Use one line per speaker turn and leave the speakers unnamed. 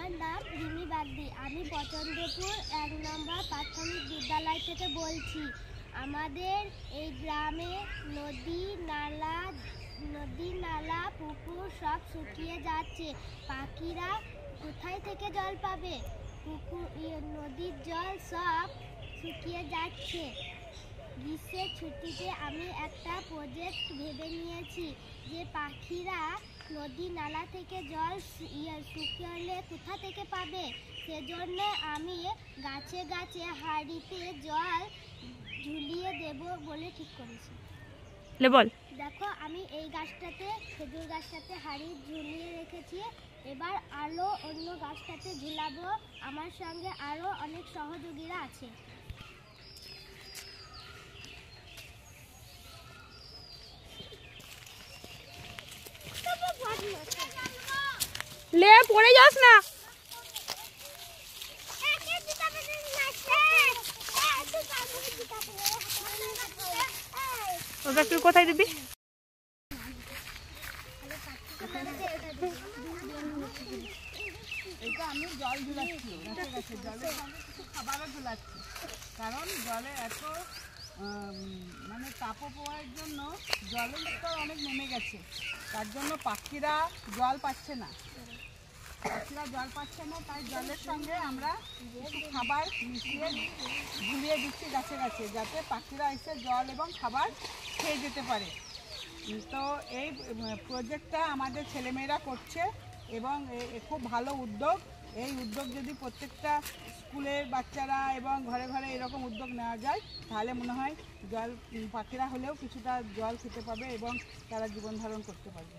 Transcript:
আমার নাম রিমি বাগদি। আমি পছন্দপুর 1 নম্বর প্রাথমিক বিদ্যালয় থেকে বলছি। আমাদের এই গ্রামে নদী নালা পুকুর সব শুকিয়ে যাচ্ছে। পাখিরা কোথায় থেকে জল পাবে? নদীর জল সব শুকিয়ে যাচ্ছে। গ্রীষ্মের ছুটিতে আমি একটা প্রজেক্ট ভেবে নিয়েছি যে পাখিরা নদী নালা থেকে জল শুকিয়ে কোথা থেকে পাবে। সেজন্য আমি গাছে গাছে হাঁড়িতে জল ঝুলিয়ে দেব বলে ঠিক করেছি।
বল।
দেখো, আমি এই গাছটাতে, খেজুর গাছটাতে হাঁড়ি ঝুলিয়ে রেখেছি। এবার আরও অন্য গাছটাতে ঝুলাবো। আমার সঙ্গে আরও অনেক সহযোগীরা আছে।
লে, পড়ে যাস না। ওটা তুই কোথায় দিবি?
এটা আমি জল ঝুলাচ্ছি, গাছে গাছে জলের সঙ্গে কিছু খাবারও ঝুলাচ্ছি। কারণ জলে এত মানে তাপপ্রবাহের জন্য জলের স্তর অনেক নেমে গেছে। তার জন্য পাখিরা জল পাচ্ছে না। তাই জলের সঙ্গে আমরা কিছু খাবার মিশিয়ে ঝুলিয়ে দিচ্ছি গাছে গাছে, যাতে পাখিরা এসে জল এবং খাবার খেয়ে যেতে পারে। তো এই প্রজেক্টটা আমাদের ছেলেমেয়েরা করছে এবং খুব ভালো উদ্যোগ। এই উদ্যোগ যদি প্রত্যেকটা স্কুলের বাচ্চারা এবং ঘরে ঘরে এরকম উদ্যোগ নেওয়া যায়, তাহলে মনে হয় পাখিরা হলেও কিছুটা জল খেতে পাবে এবং তারা জীবন ধারণ করতে পারবে।